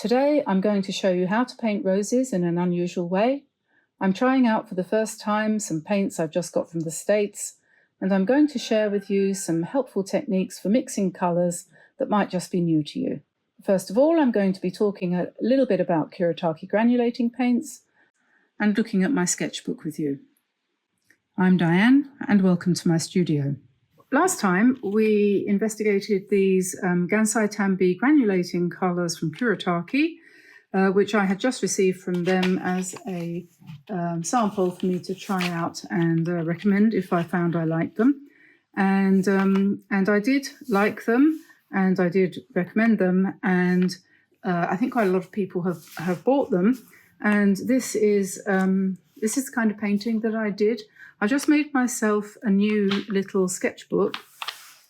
Today I'm going to show you how to paint roses in an unusual way. I'm trying out for the first time some paints I've just got from the States, and I'm going to share with you some helpful techniques for mixing colours that might just be new to you. First of all, I'm going to be talking a little bit about Kuretake granulating paints and looking at my sketchbook with you. I'm Diane, and welcome to my studio. Last time we investigated these Gansai granulating colours from Kuretake, which I had just received from them as a sample for me to try out and recommend if I found I liked them. And I did like them, and I did recommend them, and I think quite a lot of people have bought them. And this is the kind of painting that I did. I just made myself a new little sketchbook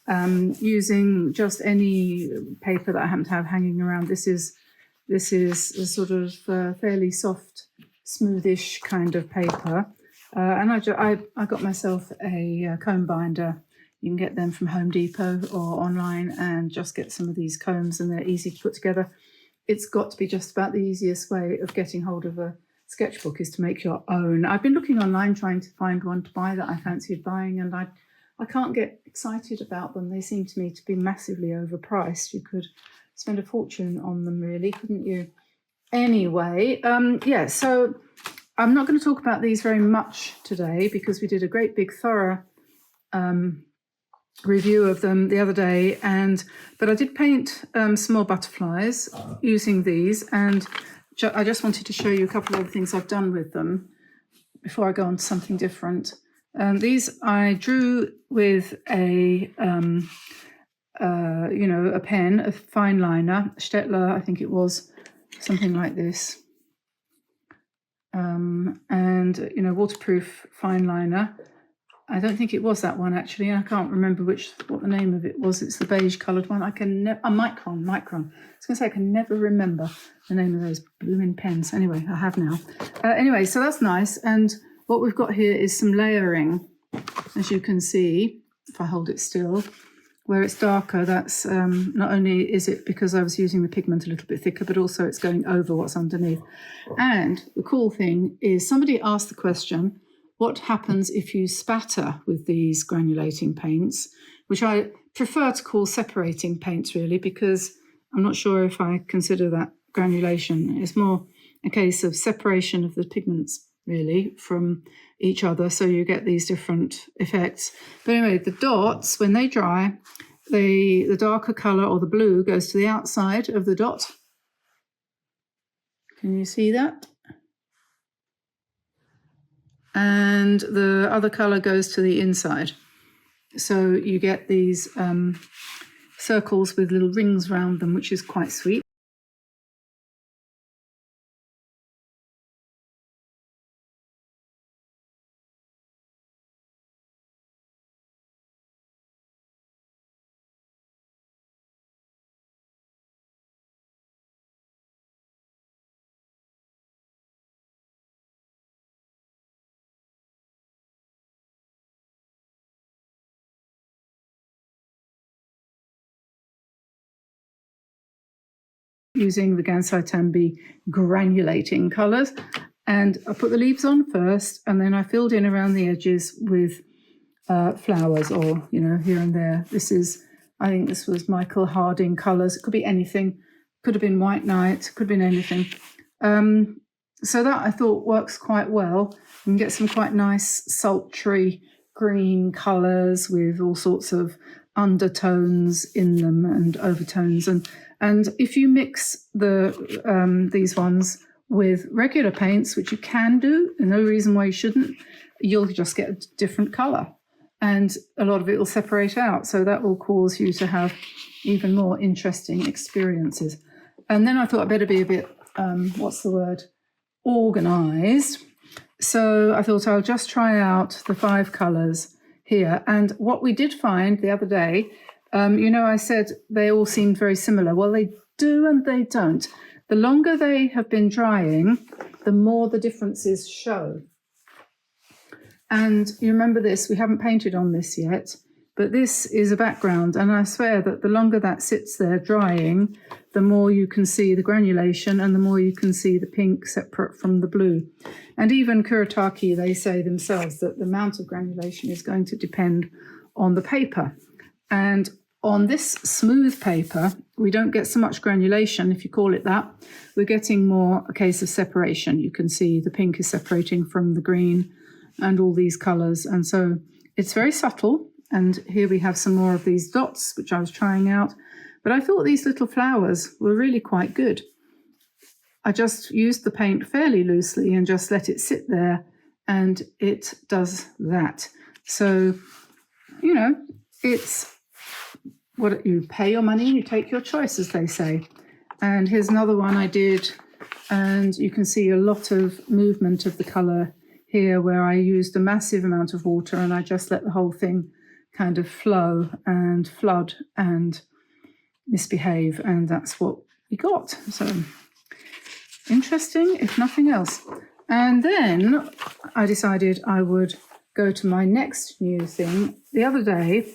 using just any paper that I happen to have hanging around. This is a sort of fairly soft, smoothish kind of paper, and I got myself a comb binder. You can get them from Home Depot or online, and just get some of these combs, and they're easy to put together. It's got to be just about the easiest way of getting hold of a sketchbook is to make your own. I've been looking online trying to find one to buy that I fancied buying, and I can't get excited about them. They seem to me to be massively overpriced. You could spend a fortune on them, really, couldn't you? Anyway, so I'm not going to talk about these very much today because we did a great big thorough review of them the other day, but I did paint some more butterflies using these, and I just wanted to show you a couple of the things I've done with them before I go on to something different. These I drew with a pen, a fine liner, Stettler, I think it was, something like this, and waterproof fine liner. I don't think it was that one actually. I can't remember what the name of it was. It's the beige coloured one. Micron. I was going to say I can never remember the name of those blooming pens. Anyway, I have now. So that's nice. And what we've got here is some layering, as you can see, if I hold it still. Where it's darker, that's not only is it because I was using the pigment a little bit thicker, but also it's going over what's underneath. And the cool thing is somebody asked the question, what happens if you spatter with these granulating paints, which I prefer to call separating paints, really, because I'm not sure if I consider that granulation. It's more a case of separation of the pigments, really, from each other, so you get these different effects. But anyway, the dots, when they dry, the darker colour, or the blue, goes to the outside of the dot. Can you see that? And the other colour goes to the inside. So you get these circles with little rings around them, which is quite sweet. Using the Gansai granulating colours, and I put the leaves on first, and then I filled in around the edges with flowers, or here and there. I think this was Michael Harding colours. It could be anything. Could have been White Night. Could have been anything. So that I thought works quite well. You can get some quite nice sultry green colours with all sorts of undertones in them and overtones, and if you mix these ones with regular paints, which you can do, no reason why you shouldn't, you'll just get a different colour, and a lot of it will separate out, so that will cause you to have even more interesting experiences. And then I thought I'd better be a bit organised. So I thought I'll just try out the 5 colours here. And what we did find the other day, I said they all seemed very similar. Well, they do and they don't. The longer they have been drying, the more the differences show. And you remember this, we haven't painted on this yet. but this is a background, and I swear that the longer that sits there drying, the more you can see the granulation and the more you can see the pink separate from the blue. And even Kuretake, they say themselves that the amount of granulation is going to depend on the paper. And on this smooth paper, we don't get so much granulation, if you call it that. We're getting more a case of separation. You can see the pink is separating from the green and all these colours. And so it's very subtle. And here we have some more of these dots, which I was trying out. But I thought these little flowers were really quite good. I just used the paint fairly loosely and just let it sit there, and it does that. So, you know, it's what you pay your money and you take your choice, as they say. And here's another one I did, and you can see a lot of movement of the colour here where I used a massive amount of water and I just let the whole thing kind of flow and flood and misbehave, and that's what we got. So interesting, if nothing else. And then I decided I would go to my next new thing. The other day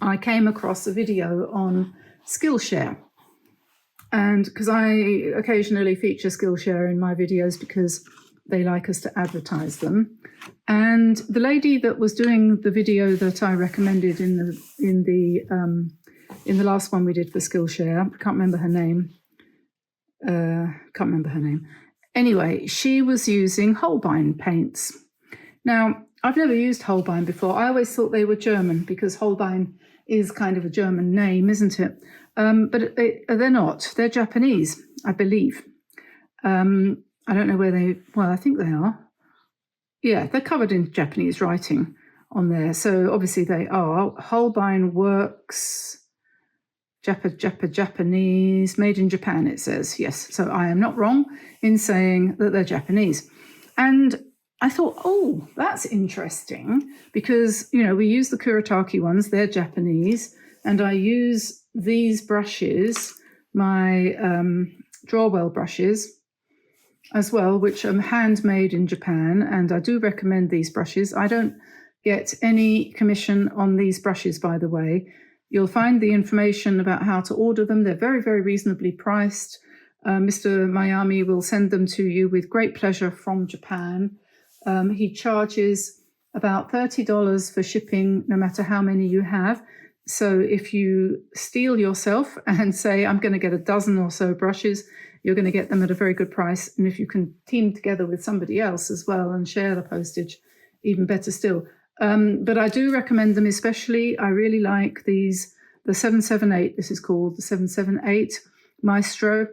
I came across a video on Skillshare, and because I occasionally feature Skillshare in my videos because they like us to advertise them. And the lady that was doing the video that I recommended in the last one we did for Skillshare, I can't remember her name. Anyway, she was using Holbein paints. Now, I've never used Holbein before. I always thought they were German because Holbein is kind of a German name, isn't it? But they're not. They're Japanese, I believe. I don't know where well, I think they are. Yeah, they're covered in Japanese writing on there. So obviously they are. Holbein Works, Japanese, made in Japan, it says. Yes, so I am not wrong in saying that they're Japanese. And I thought, oh, that's interesting because, you know, we use the Kuretake ones, they're Japanese, and I use these brushes, my Drawwell brushes as well, which are handmade in Japan, and I do recommend these brushes. I don't get any commission on these brushes, by the way. You'll find the information about how to order them. They're very, very reasonably priced. Mr. Miami will send them to you with great pleasure from Japan. He charges about $30 for shipping, no matter how many you have. So if you steal yourself and say, I'm going to get a dozen or so brushes, you're going to get them at a very good price. And if you can team together with somebody else as well and share the postage, even better still. But I do recommend them, especially. I really like these, the 778, this is called the 778 Maestro.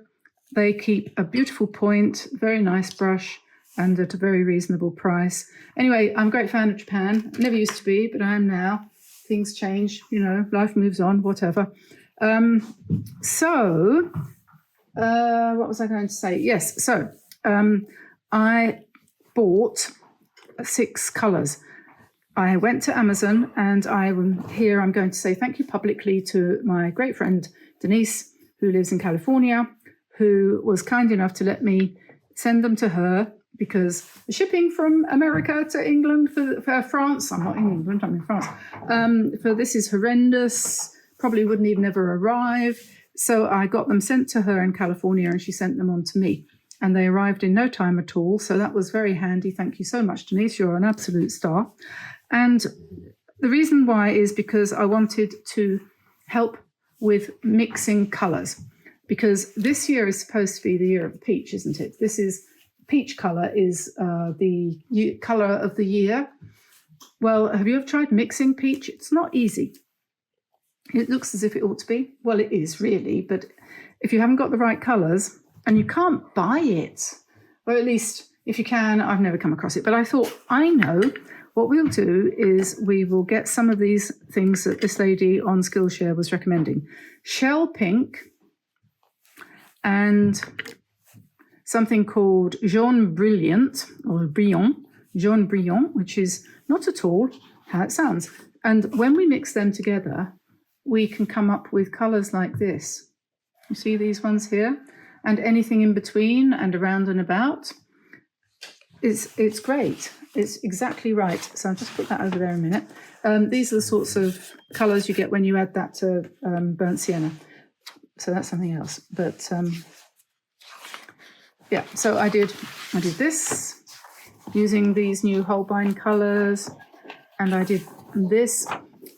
They keep a beautiful point, very nice brush, and at a very reasonable price. Anyway, I'm a great fan of Japan. Never used to be, but I am now. Things change, you know, life moves on, whatever. What was I going to say? Yes, so I bought 6 colours. I went to Amazon, and I'm going to say thank you publicly to my great friend Denise, who lives in California, who was kind enough to let me send them to her, because the shipping from America to England for France, I'm not in England, I'm in France, for this is horrendous, probably wouldn't even ever arrive. So I got them sent to her in California, and she sent them on to me. And they arrived in no time at all. So that was very handy. Thank you so much, Denise. You're an absolute star. And the reason why is because I wanted to help with mixing colours. Because this year is supposed to be the year of the peach, isn't it? This is, peach colour is the colour of the year. Well, have you ever tried mixing peach? It's not easy. It looks as if it ought to be. Well, it is really, but if you haven't got the right colours, and you can't buy it, or at least if you can, I've never come across it, but I thought, I know what we'll do is we will get some of these things that this lady on Skillshare was recommending. Shell pink and something called jaune brilliant, or jaune brilliant, which is not at all how it sounds. And when we mix them together, we can come up with colours like this. You see these ones here? And anything in between and around and about. it's great. It's exactly right. So I'll just put that over there a minute. These are the sorts of colours you get when you add that to burnt sienna. So that's something else. But yeah, so I did this using these new Holbein colours, and I did this,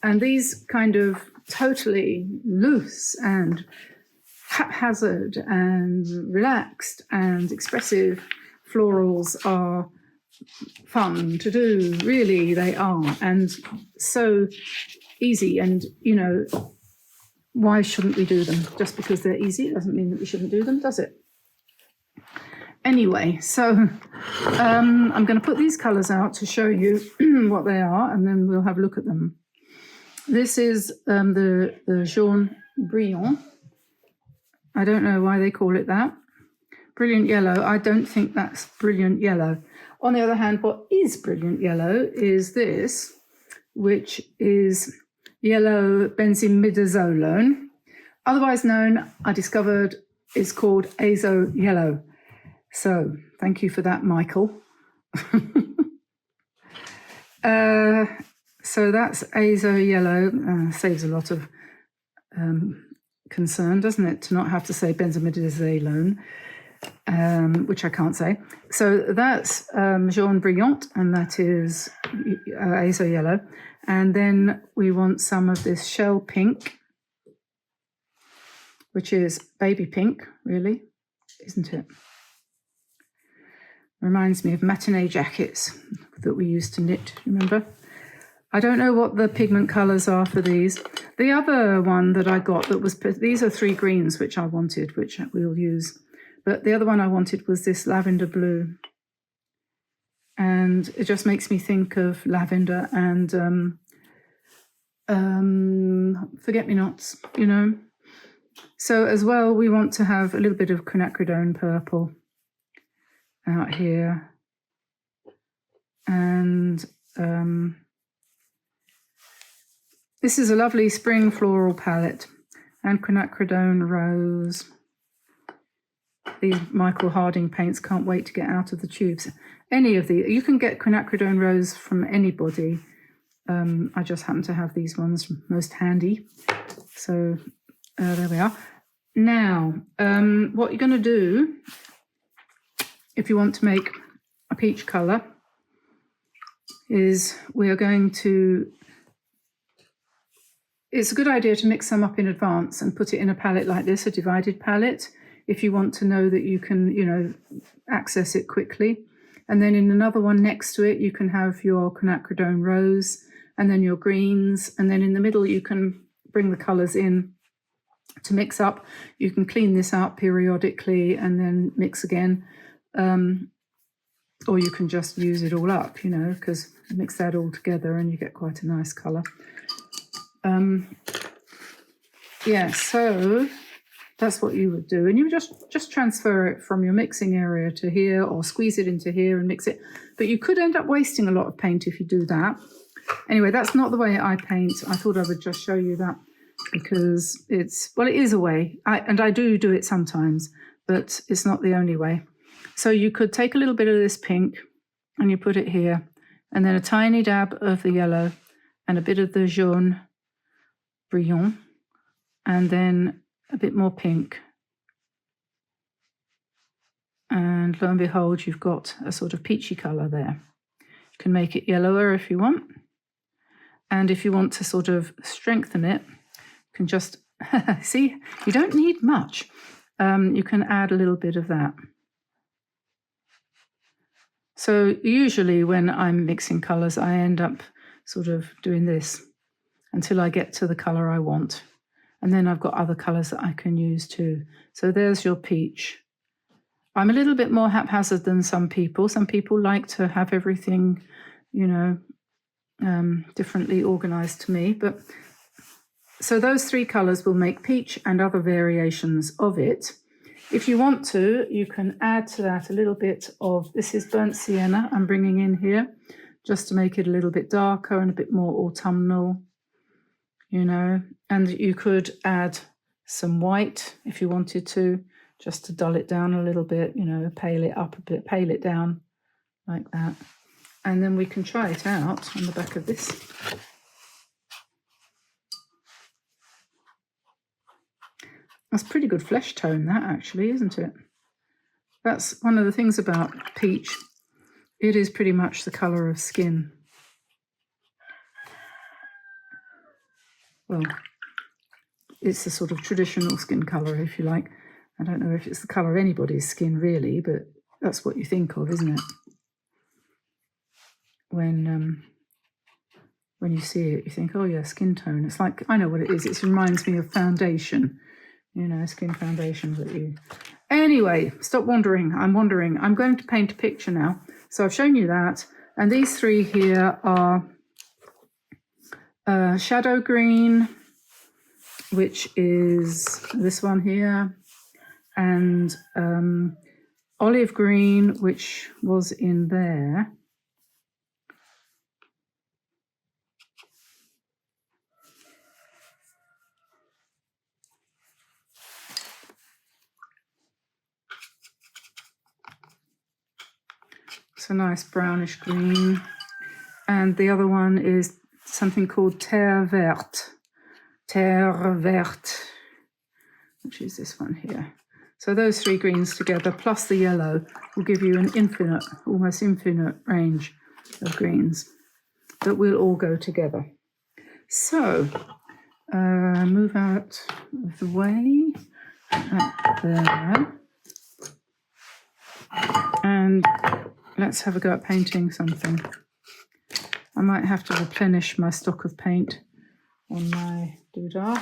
and these kind of totally loose and haphazard and relaxed and expressive florals are fun to do. Really, they are, and so easy. And you know, why shouldn't we do them? Just because they're easy doesn't mean that we shouldn't do them, does it? Anyway, so I'm going to put these colours out to show you what they are, and then we'll have a look at them. This is the jaune brillant. I don't know why they call it that. Brilliant yellow. I don't think that's brilliant yellow. On the other hand, what is brilliant yellow is this, which is yellow benzimidazolone, otherwise known, I discovered, is called azo yellow. So thank you for that, Michael. So that's azo yellow. Saves a lot of concern, doesn't it, to not have to say benzimidazolone, which I can't say. So that's jaune brillant, and that is azo yellow. And then we want some of this shell pink, which is baby pink, really, isn't it? Reminds me of matinee jackets that we used to knit, remember? I don't know what the pigment colours are for these. The other one that I got that was, these are 3 greens which I wanted, which we'll use. But the other one I wanted was this lavender blue. And it just makes me think of lavender and forget-me-nots, you know. So as well, we want to have a little bit of quinacridone purple out here, and this is a lovely spring floral palette, and quinacridone rose. These Michael Harding paints, can't wait to get out of the tubes. Any of these, you can get quinacridone rose from anybody. I just happen to have these ones most handy. So there we are. Now, what you're going to do, if you want to make a peach colour, is we are going to, it's a good idea to mix some up in advance and put it in a palette like this, a divided palette, if you want to know that you can, you know, access it quickly. And then in another one next to it, you can have your quinacridone rose, and then your greens, and then in the middle you can bring the colours in to mix up. You can clean this out periodically and then mix again. Or you can just use it all up, you know, because mix that all together and you get quite a nice colour. Yeah, so that's what you would do. And you just transfer it from your mixing area to here, or squeeze it into here and mix it. But you could end up wasting a lot of paint if you do that. Anyway, that's not the way I paint. I thought I would just show you that because it's, well, it is a way. I do it sometimes, but it's not the only way. So you could take a little bit of this pink and you put it here, and then a tiny dab of the yellow and a bit of the jaune brillant, and then a bit more pink. And lo and behold, you've got a sort of peachy colour there. You can make it yellower if you want. And if you want to sort of strengthen it, you can just, see, you don't need much. You can add a little bit of that. So usually when I'm mixing colours, I end up sort of doing this until I get to the colour I want. And then I've got other colours that I can use too. So there's your peach. I'm a little bit more haphazard than some people. Some people like to have everything, you know, differently organised to me. But so those 3 colours will make peach and other variations of it. If you want to, you can add to that a little bit of, this is burnt sienna I'm bringing in here, just to make it a little bit darker and a bit more autumnal, you know. And you could add some white if you wanted to, just to dull it down a little bit, you know, pale it up a bit, pale it down like that. And then we can try it out on the back of this. That's pretty good flesh tone, that actually, isn't it? That's one of the things about peach. It is pretty much the colour of skin. Well, it's the sort of traditional skin colour, if you like. I don't know if it's the colour of anybody's skin really, but that's what you think of, isn't it? When you see it, you think, oh yeah, skin tone. It's like, I know what it is. It reminds me of foundation, you know, skin foundation that you... Anyway, stop wandering. I'm wandering. I'm going to paint a picture now. So I've shown you that. And these three here are shadow green, which is this one here, and olive green, which was in there. It's a nice brownish green. And the other one is something called terre verte, which is this one here. So those three greens together plus the yellow will give you an infinite, almost infinite range of greens that will all go together. So move out of the way, up there, and let's have a go at painting something. I might have to replenish my stock of paint on my doodah.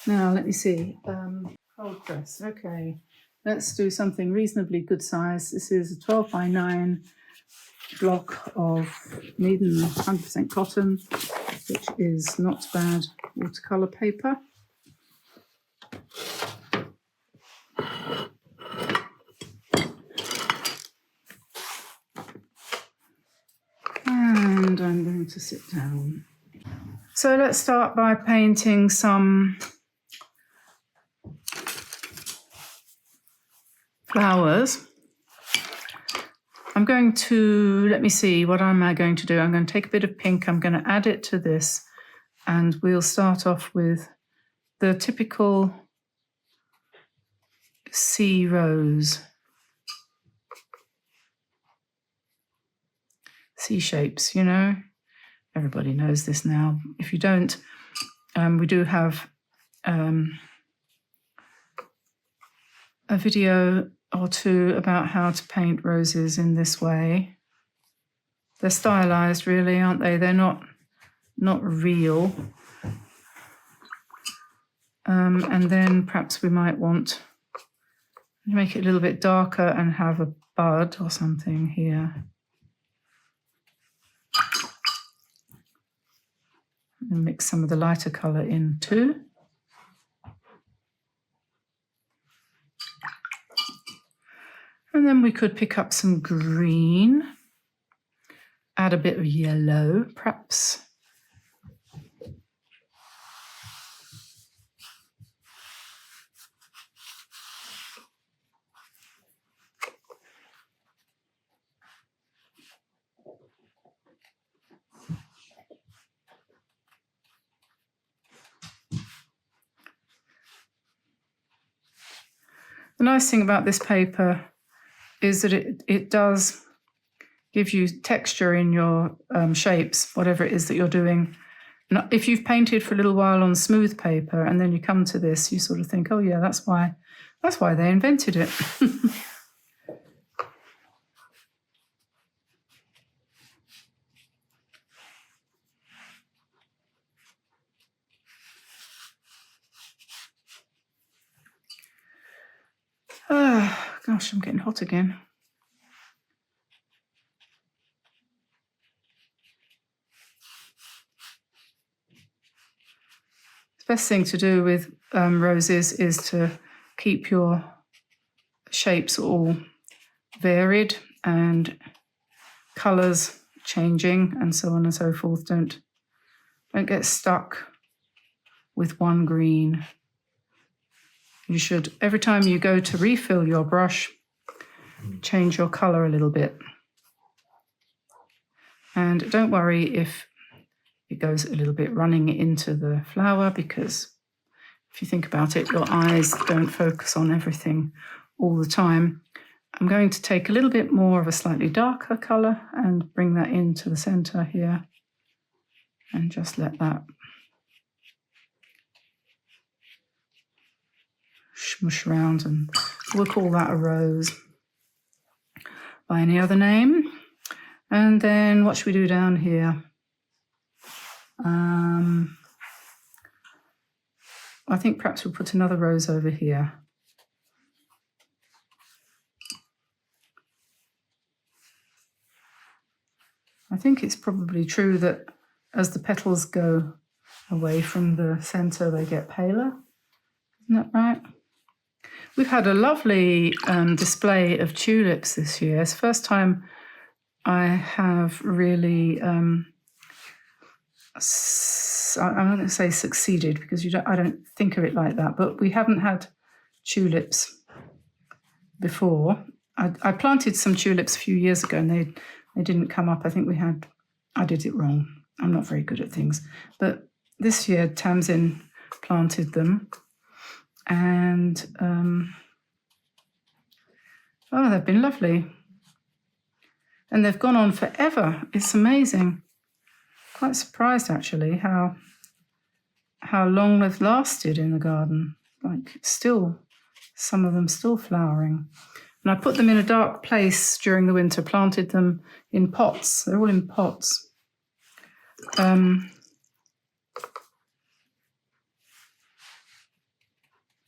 Now, let me see. Cold press. Okay. Let's do something reasonably good size. This is a 12 by 9 block of Meaden 100% cotton, which is not bad watercolor paper. And I'm going to sit down. So let's start by painting some flowers. I'm going to, let me see, what am I going to do? I'm going to take a bit of pink, I'm going to add it to this, and we'll start off with the typical sea rose. Sea shapes, you know. Everybody knows this now. If you don't, we do have a video or two about how to paint roses in this way. They're stylized, really, aren't they? They're not real. And then perhaps we might want to make it a little bit darker and have a bud or something here. And mix some of the lighter colour in too. And then we could pick up some green, add a bit of yellow, perhaps. The nice thing about this paper is that it does give you texture in your shapes, whatever it is that you're doing. And if you've painted for a little while on smooth paper and then you come to this, you sort of think, oh yeah, that's why they invented it. Oh, gosh, I'm getting hot again. The best thing to do with roses is to keep your shapes all varied and colours changing and so on and so forth. Don't get stuck with one green. You should, every time you go to refill your brush, change your colour a little bit. And don't worry if it goes a little bit running into the flower, because if you think about it, your eyes don't focus on everything all the time. I'm going to take a little bit more of a slightly darker colour and bring that into the centre here, and just let that smush around, and we'll call that a rose by any other name. And then what should we do down here? I think perhaps we'll put another rose over here. I think it's probably true that as the petals go away from the centre, they get paler. Isn't that right? We've had a lovely display of tulips this year. It's the first time I have really, I'm not going to say succeeded, because I don't think of it like that, but we haven't had tulips before. I planted some tulips a few years ago and they didn't come up. I think I did it wrong. I'm not very good at things. But this year, Tamsin planted them. And, they've been lovely. And they've gone on forever. It's amazing. Quite surprised, actually, how long they've lasted in the garden. Like, still, some of them still flowering. And I put them in a dark place during the winter, planted them in pots. They're all in pots.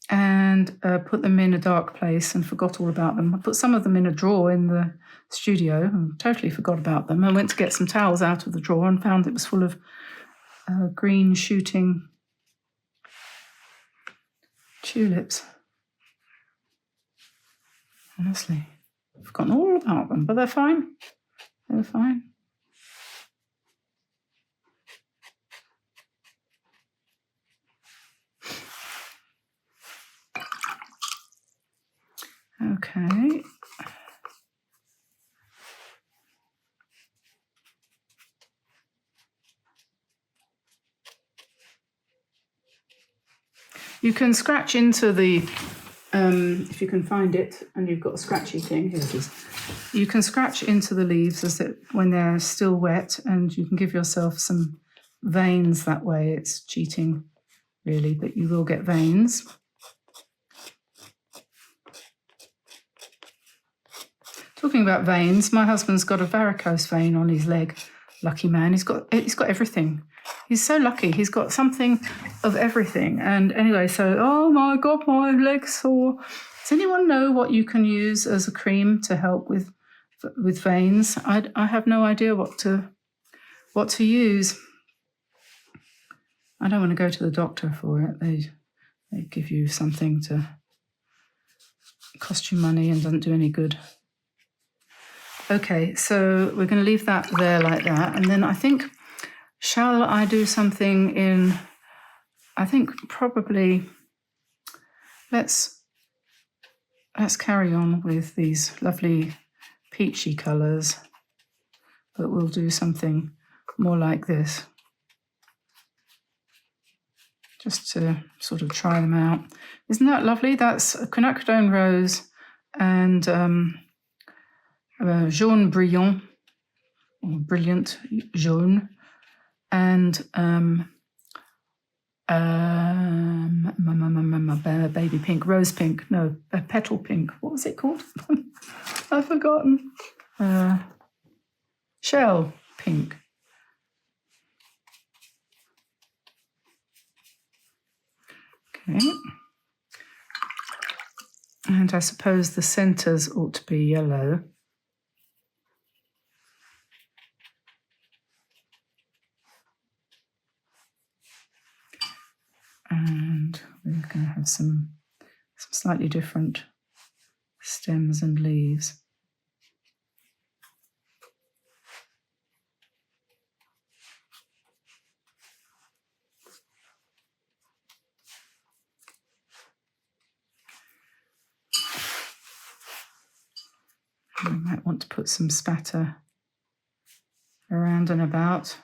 And put them in a dark place and forgot all about them. I put some of them in a drawer in the studio and totally forgot about them. I went to get some towels out of the drawer and found it was full of green shooting tulips. Honestly, I've forgotten all about them, but they're fine. They're fine. Okay. You can scratch into the, if you can find it and you've got a scratchy thing, here it is. You can scratch into the leaves when they're still wet, and you can give yourself some veins that way. It's cheating, really, but you will get veins. Talking about veins, my husband's got a varicose vein on his leg. Lucky man. He's got everything. He's so lucky. He's got something of everything. And anyway, so, oh my God, my leg's sore. Does anyone know what you can use as a cream to help with veins? I have no idea what to use. I don't want to go to the doctor for it. They give you something to cost you money and doesn't do any good. Okay, so we're going to leave that there like that. And then I think, shall I do something in, I think probably, let's carry on with these lovely peachy colours, but we'll do something more like this, just to sort of try them out. Isn't that lovely? That's a quinacridone rose and jaune brillant, or brilliant jaune, and baby pink, rose pink, no, petal pink. What was it called? I've forgotten. Shell pink. Okay. And I suppose the centres ought to be yellow. And we're going to have some slightly different stems and leaves. We might want to put some spatter around and about.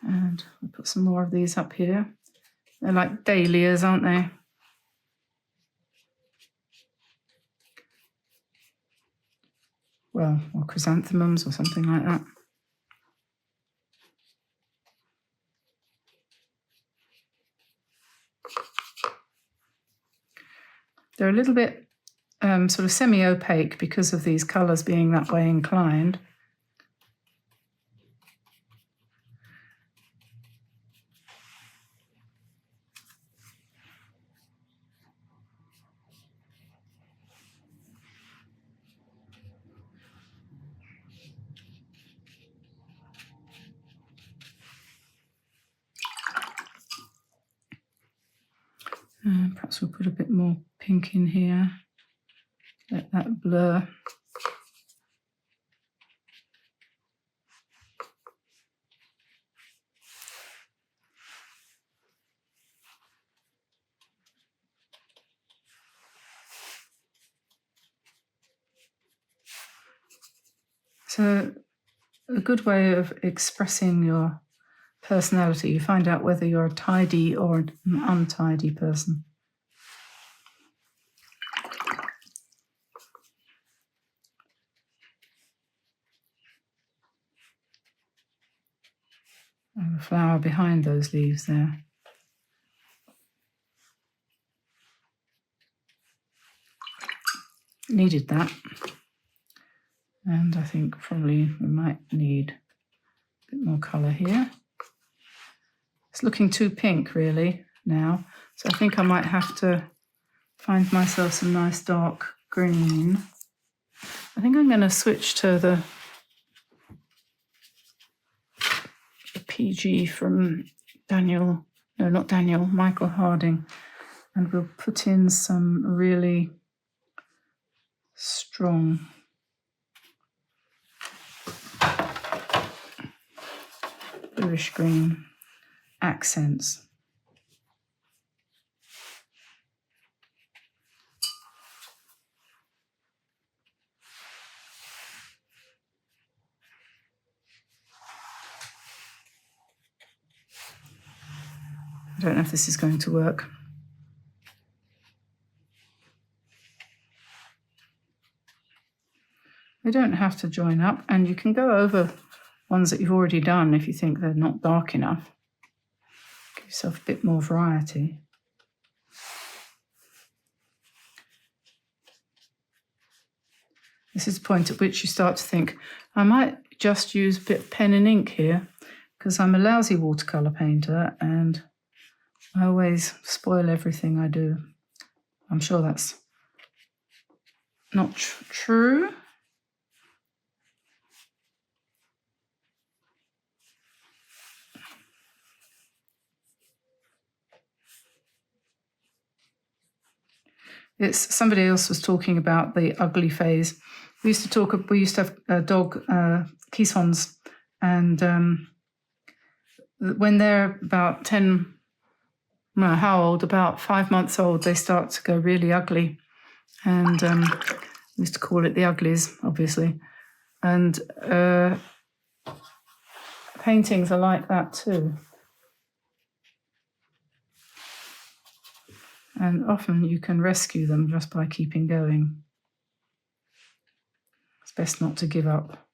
And we'll put some more of these up here. They're like dahlias, aren't they? Well, or chrysanthemums or something like that. They're a little bit sort of semi-opaque because of these colours being that way inclined. Perhaps we'll put a bit more pink in here. Let that blur. So a good way of expressing your personality, you find out whether you're a tidy or an untidy person. And a flower behind those leaves there. Needed that. And I think probably we might need a bit more colour here. It's looking too pink really now, so I think I might have to find myself some nice dark green. I think I'm going to switch to the PG from Michael Harding, and we'll put in some really strong bluish green accents. I don't know if this is going to work. They don't have to join up, and you can go over ones that you've already done if you think they're not dark enough. Give yourself a bit more variety. This is the point at which you start to think, I might just use a bit of pen and ink here, because I'm a lousy watercolour painter and I always spoil everything I do. I'm sure that's not true. It's somebody else was talking about the ugly phase. We used to have a dog, Keeshonds, and when they're about 10, no, how old? About 5 months old, they start to go really ugly. And we used to call it the uglies, obviously. And paintings are like that too. And often you can rescue them just by keeping going. It's best not to give up.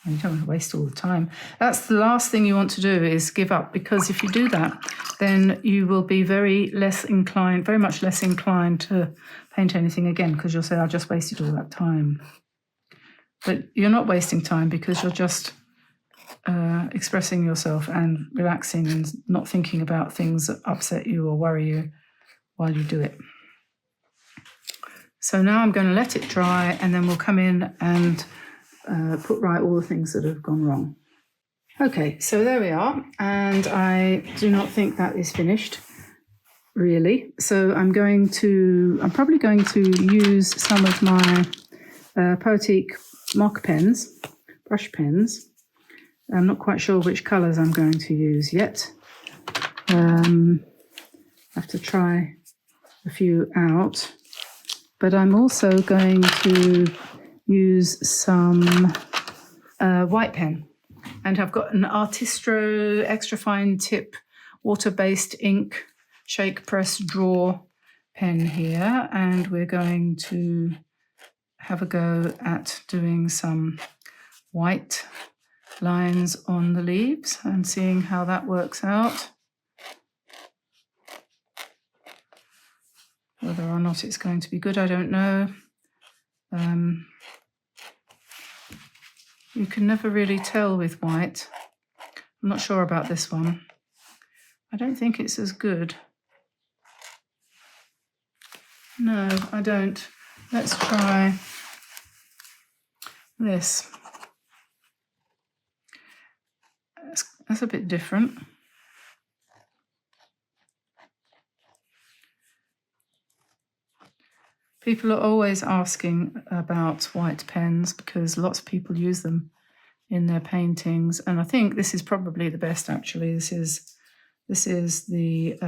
And you don't want to waste all the time. That's the last thing you want to do, is give up, because if you do that, then you will be very much less inclined to paint anything again, because you'll say, I just wasted all that time. But you're not wasting time, because you're just expressing yourself and relaxing and not thinking about things that upset you or worry you while you do it. So now I'm going to let it dry, and then we'll come in and put right all the things that have gone wrong. Okay, so there we are, and I do not think that is finished, really. So I'm probably going to use some of my Poetique mock pens, brush pens. I'm not quite sure which colours I'm going to use yet. I have to try a few out. But I'm also going to use some white pen. And I've got an Artistro extra fine tip water-based ink shake press draw pen here. And we're going to have a go at doing some white lines on the leaves and seeing how that works out. Whether or not it's going to be good, I don't know. You can never really tell with white. I'm not sure about this one. I don't think it's as good. No, I don't. Let's try this. That's a bit different. People are always asking about white pens because lots of people use them in their paintings, and I think this is probably the best. Actually, this is the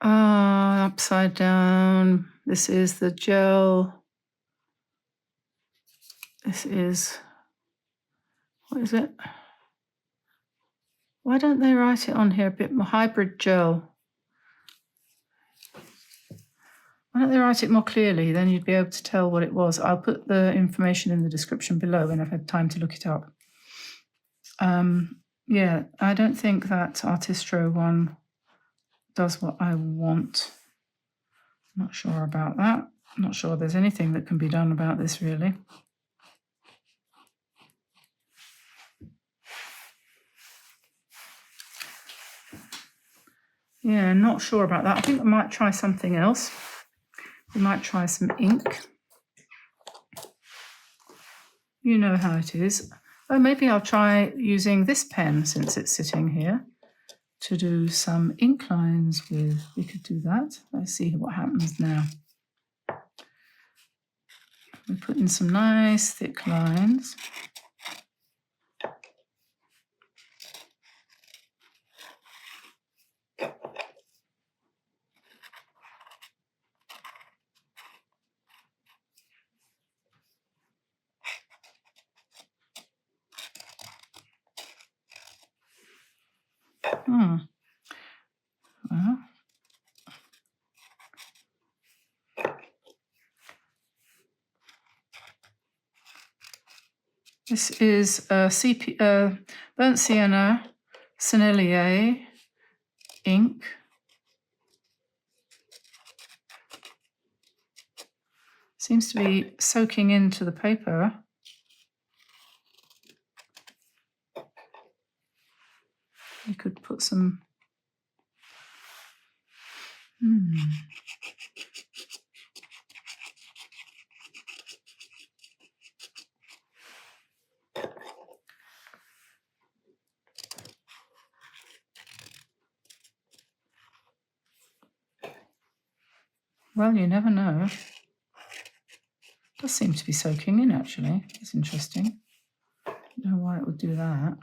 upside down. This is the gel. This is, what is it? Why don't they write it on here a bit more? Hybrid gel. Why don't they write it more clearly? Then you'd be able to tell what it was. I'll put the information in the description below when I've had time to look it up. Yeah, I don't think that Artistro one does what I want. Not sure about that. Not sure there's anything that can be done about this, really. Yeah, not sure about that. I think I might try something else. We might try some ink. You know how it is. Oh, maybe I'll try using this pen since it's sitting here to do some ink lines with. We could do that. Let's see what happens now. We put in some nice thick lines. Well, this is burnt sienna sennelier ink. Seems to be soaking into the paper. You could put some. Well, you never know. It does seem to be soaking in, actually. It's interesting. I don't know why it would do that.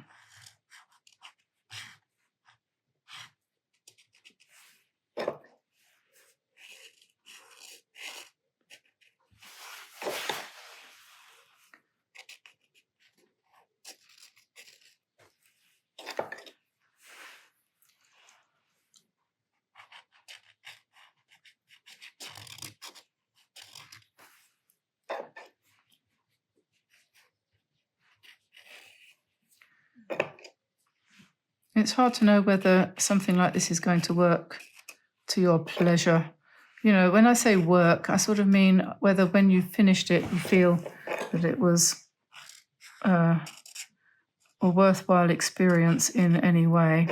It's hard to know whether something like this is going to work to your pleasure. You know, when I say work, I sort of mean whether when you finished it, you feel that it was a worthwhile experience in any way,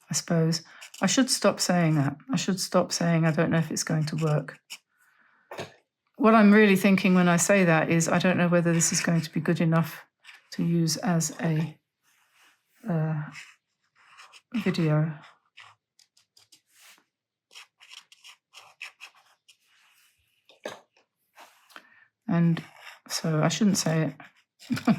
I suppose. I should stop saying that. I should stop saying I don't know if it's going to work. What I'm really thinking when I say that is I don't know whether this is going to be good enough to use as a video. And so I shouldn't say it.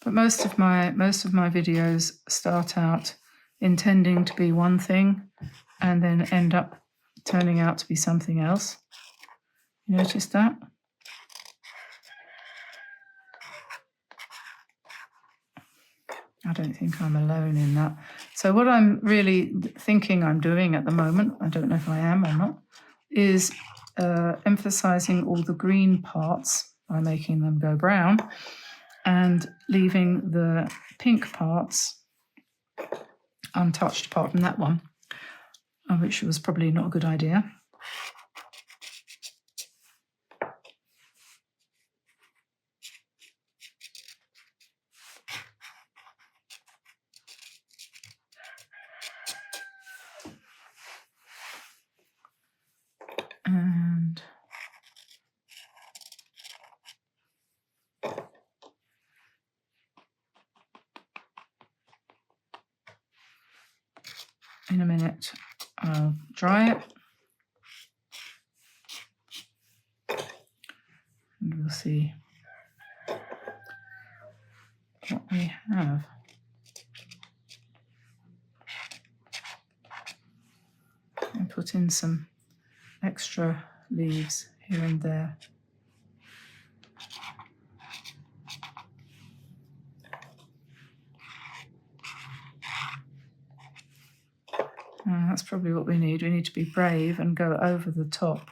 But most of my videos start out intending to be one thing and then end up turning out to be something else. You notice that? I don't think I'm alone in that. So what I'm really thinking I'm doing at the moment, I don't know if I am or not, is emphasizing all the green parts by making them go brown and leaving the pink parts untouched, apart from that one, which was probably not a good idea. And in a minute, I'll dry it and we'll see what we have. And put in some extra leaves here and there. That's probably what we need. We need to be brave and go over the top.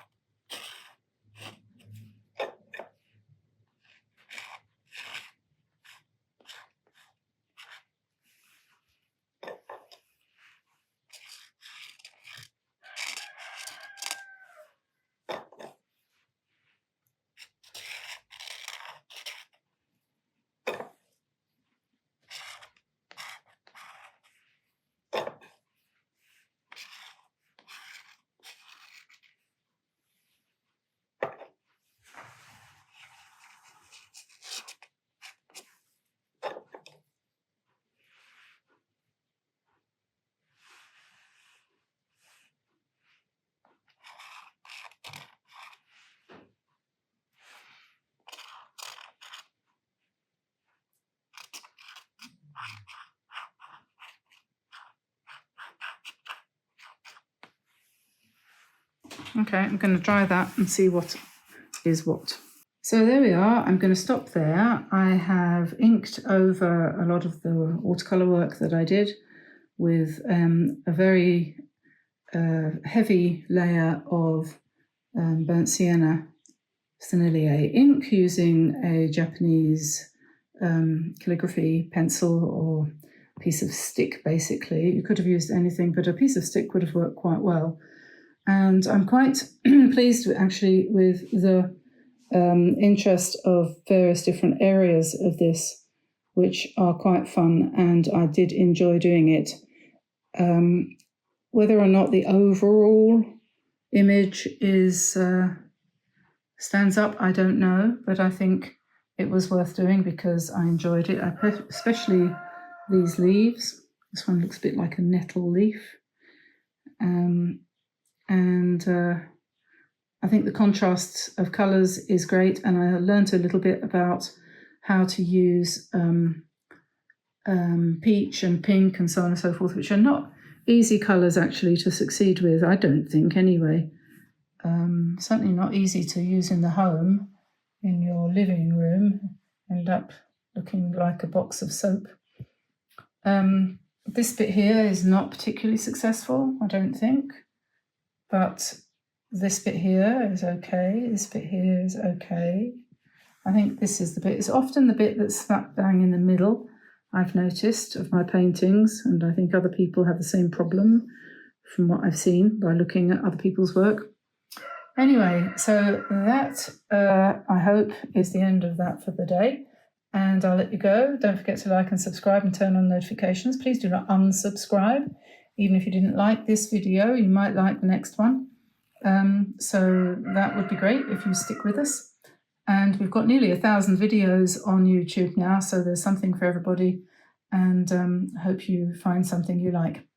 Okay, I'm going to dry that and see what is what. So there we are. I'm going to stop there. I have inked over a lot of the watercolor work that I did with a very heavy layer of burnt sienna Sennelier ink using a Japanese calligraphy pencil or piece of stick, basically. You could have used anything, but a piece of stick would have worked quite well. And I'm quite pleased actually with the interest of various different areas of this, which are quite fun, and I did enjoy doing it. Whether or not the overall image is stands up, I don't know, but I think it was worth doing because I enjoyed it, especially these leaves. This one looks a bit like a nettle leaf. I think the contrast of colours is great, and I learned a little bit about how to use peach and pink and so on and so forth, which are not easy colours actually to succeed with, I don't think anyway. Certainly not easy to use in the home, in your living room, end up looking like a box of soap. This bit here is not particularly successful, I don't think, but this bit here is okay, this bit here is okay. I think this is the bit, it's often the bit that's slap bang in the middle, I've noticed, of my paintings, and I think other people have the same problem from what I've seen by looking at other people's work. Anyway, so that, I hope, is the end of that for the day, and I'll let you go. Don't forget to like and subscribe and turn on notifications. Please do not unsubscribe. Even if you didn't like this video, you might like the next one. So that would be great if you stick with us. And we've got nearly 1,000 videos on YouTube now, so there's something for everybody, and I hope you find something you like.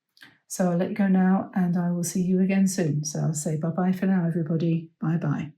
So I'll let you go now, and I will see you again soon. So I'll say bye-bye for now, everybody. Bye-bye.